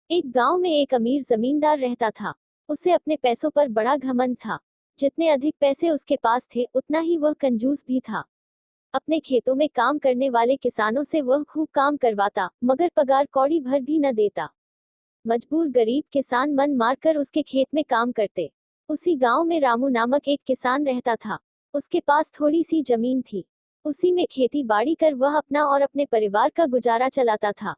एक गांव में एक अमीर जमींदार रहता था। उसे अपने पैसों पर बड़ा घमंड था। जितने अधिक पैसे उसके पास थे उतना ही वह कंजूस भी था। अपने खेतों में काम करने वाले किसानों से वह खूब काम करवाता, मगर पगार कौड़ी भर भी न देता। मजबूर गरीब किसान मन मारकर उसके खेत में काम करते। उसी गांव में रामू नामक एक किसान रहता था। उसके पास थोड़ी सी जमीन थी। उसी में खेती बाड़ी कर वह अपना और अपने परिवार का गुजारा चलाता था।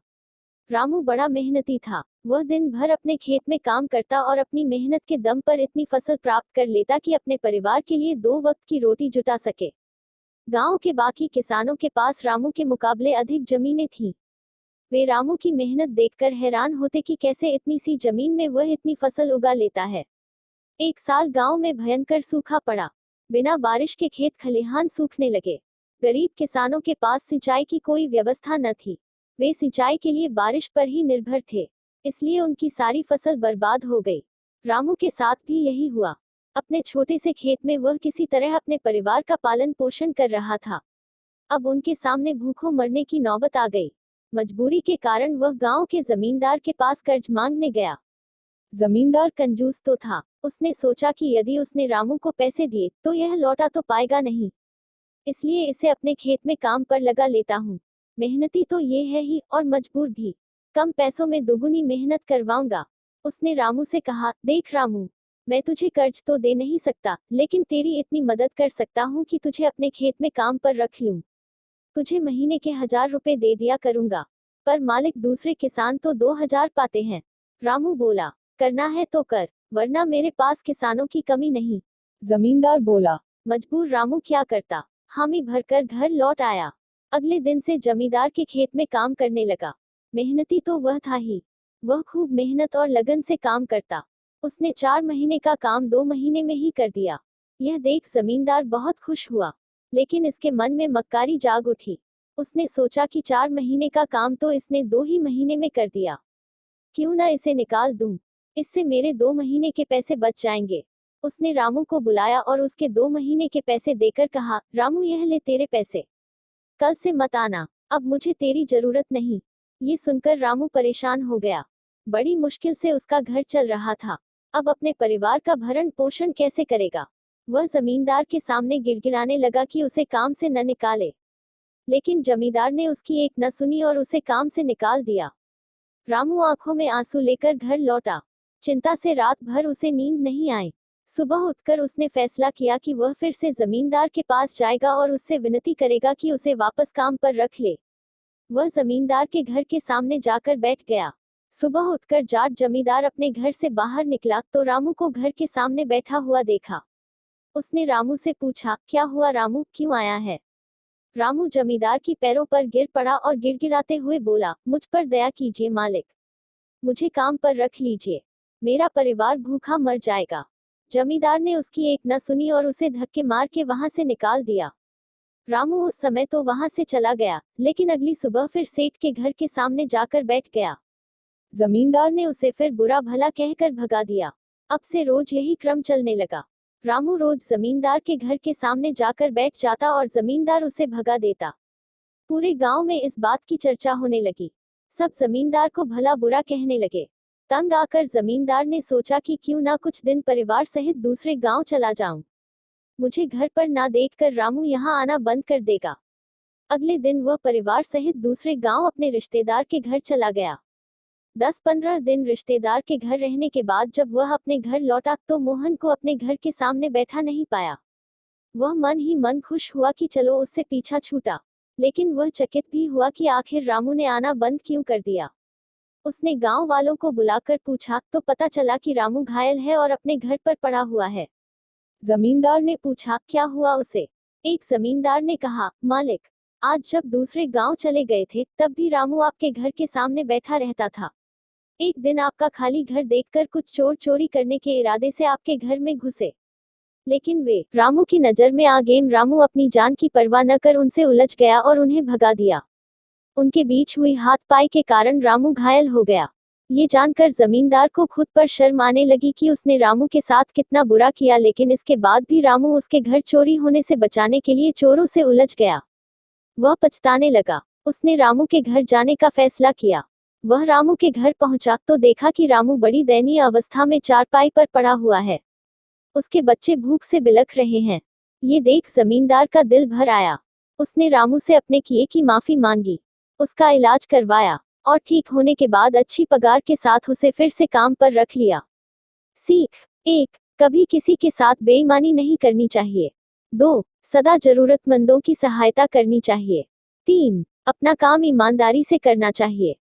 रामू बड़ा मेहनती था। वह दिन भर अपने खेत में काम करता और अपनी मेहनत के दम पर इतनी फसल प्राप्त कर लेता कि अपने परिवार के लिए 2 वक्त की रोटी जुटा सके। गांव के बाकी किसानों के पास रामू के मुकाबले अधिक जमीनें थीं। वे रामू की मेहनत देखकर हैरान होते कि कैसे इतनी सी जमीन में वह इतनी फसल उगा लेता है। एक साल गांव में भयंकर सूखा पड़ा। बिना बारिश के खेत खलिहान सूखने लगे। गरीब किसानों के पास सिंचाई की कोई व्यवस्था न थी। वे सिंचाई के लिए बारिश पर ही निर्भर थे, इसलिए उनकी सारी फसल बर्बाद हो गई। रामू के साथ भी यही हुआ। अपने छोटे से खेत में वह किसी तरह अपने परिवार का पालन पोषण कर रहा था। अब उनके सामने भूखों मरने की नौबत आ गई। मजबूरी के कारण वह गांव के जमींदार के पास कर्ज मांगने गया। जमींदार कंजूस तो था। उसने सोचा कि यदि उसने रामू को पैसे दिए तो यह लौटा तो पाएगा नहीं, इसलिए इसे अपने खेत में काम पर लगा लेता हूँ। मेहनती तो ये है ही और मजबूर भी। कम पैसों में दोगुनी मेहनत करवाऊंगा। उसने रामू से कहा, देख रामू, मैं तुझे कर्ज तो दे नहीं सकता, लेकिन तेरी इतनी मदद कर सकता हूँ कि तुझे अपने खेत में काम पर रख लूं। तुझे महीने के 1000 रुपए दे दिया करूंगा। पर मालिक दूसरे किसान तो 2000 पाते हैं। रामू बोला, करना है तो कर, वरना मेरे पास किसानों की कमी नहीं। जमींदार बोला। मजबूर रामू क्या करता, हामी भरकर घर लौट आया। अगले दिन से जमींदार के खेत में काम करने लगा। मेहनती तो वह था ही। वह खूब मेहनत और लगन से काम करता। उसने 4 महीने का काम 2 महीने में ही कर दिया। यह देख जमींदार बहुत खुश हुआ, लेकिन इसके मन में मक्कारी जाग उठी। उसने सोचा कि 4 महीने का काम तो इसने 2 ही महीने में कर दिया। क्यों ना इसे निकाल दूं, इससे मेरे 2 महीने के पैसे बच जाएंगे। उसने रामू को बुलाया और उसके 2 महीने के पैसे देकर कहा, रामू यह ले तेरे पैसे, कल से मत आना, अब मुझे तेरी जरूरत नहीं। ये सुनकर रामू परेशान हो गया। बड़ी मुश्किल से उसका घर चल रहा था। अब अपने परिवार का भरण पोषण कैसे करेगा। वह जमींदार के सामने गिड़गिड़ाने लगा कि उसे काम से न निकाले, लेकिन जमींदार ने उसकी एक न सुनी और उसे काम से निकाल दिया। रामू आंखों में आंसू लेकर घर लौटा। चिंता से रात भर उसे नींद नहीं आई। सुबह उठकर उसने फैसला किया कि वह फिर से जमींदार के पास जाएगा और उससे विनती करेगा कि उसे वापस काम पर रख ले। वह जमींदार के घर के सामने जाकर बैठ गया। सुबह उठकर जाट जमींदार अपने घर से बाहर निकला तो रामू को घर के सामने बैठा हुआ देखा। उसने रामू से पूछा, क्या हुआ रामू, क्यों आया है। रामू जमींदार की पैरों पर गिर पड़ा और गिड़गिड़ाते हुए बोला, मुझ पर दया कीजिए मालिक, मुझे काम पर रख लीजिए, मेरा परिवार भूखा मर जाएगा। जमींदार ने उसकी एक न सुनी और उसे धक्के मार के वहां से निकाल दिया। रामू उस समय तो वहां से चला गया, लेकिन अगली सुबह फिर सेठ के घर के सामने जाकर बैठ गया। जमींदार ने उसे फिर बुरा भला कहकर भगा दिया। अब से रोज यही क्रम चलने लगा। रामू रोज जमींदार के घर के सामने जाकर बैठ जाता और जमींदार उसे भगा देता। पूरे गांव में इस बात की चर्चा होने लगी। सब जमींदार को भला बुरा कहने लगे। तंग आकर जमींदार ने सोचा कि क्यों ना कुछ दिन परिवार सहित दूसरे गांव चला जाऊं। मुझे घर पर ना देखकर रामू यहाँ आना बंद कर देगा। अगले दिन वह परिवार सहित दूसरे गांव अपने रिश्तेदार के घर चला गया। 10-15 दिन रिश्तेदार के घर रहने के बाद जब वह अपने घर लौटा तो मोहन को अपने घर के सामने बैठा नहीं पाया। वह मन ही मन खुश हुआ कि चलो उससे पीछा छूटा, लेकिन वह चकित भी हुआ कि आखिर रामू ने आना बंद क्यों कर दिया। उसने गांव वालों को बुलाकर पूछा तो पता चला कि रामू घायल है और अपने घर पर पड़ा हुआ है। जमींदार ने पूछा, क्या हुआ उसे। एक जमींदार ने कहा, मालिक, आज जब दूसरे गांव चले गए थे तब भी रामू आपके घर के सामने बैठा रहता था। एक दिन आपका खाली घर देखकर कुछ चोर चोरी करने के इरादे से आपके घर में घुसे, लेकिन वे रामू की नजर में आ गए। रामू अपनी जान की परवाह न कर उनसे उलझ गया और उन्हें भगा दिया। उनके बीच हुई हाथापाई के कारण रामू घायल हो गया। ये जानकर जमींदार को खुद पर शर्म आने लगी कि उसने रामू के साथ कितना बुरा किया, लेकिन इसके बाद भी रामू उसके घर चोरी होने से बचाने के लिए चोरों से उलझ गया। वह पछताने लगा। उसने रामू के घर जाने का फैसला किया। वह रामू के घर पहुंचा तो देखा कि रामू बड़ी दयनीय अवस्था में चारपाई पर पड़ा हुआ है। उसके बच्चे भूख से बिलख रहे हैं। ये देख जमींदार का दिल भर आया। उसने रामू से अपने किए की माफी मांगी, उसका इलाज करवाया और ठीक होने के बाद अच्छी पगार के साथ उसे फिर से काम पर रख लिया। सीख 1, कभी किसी के साथ बेईमानी नहीं करनी चाहिए। 2, सदा जरूरतमंदों की सहायता करनी चाहिए। 3, अपना काम ईमानदारी से करना चाहिए।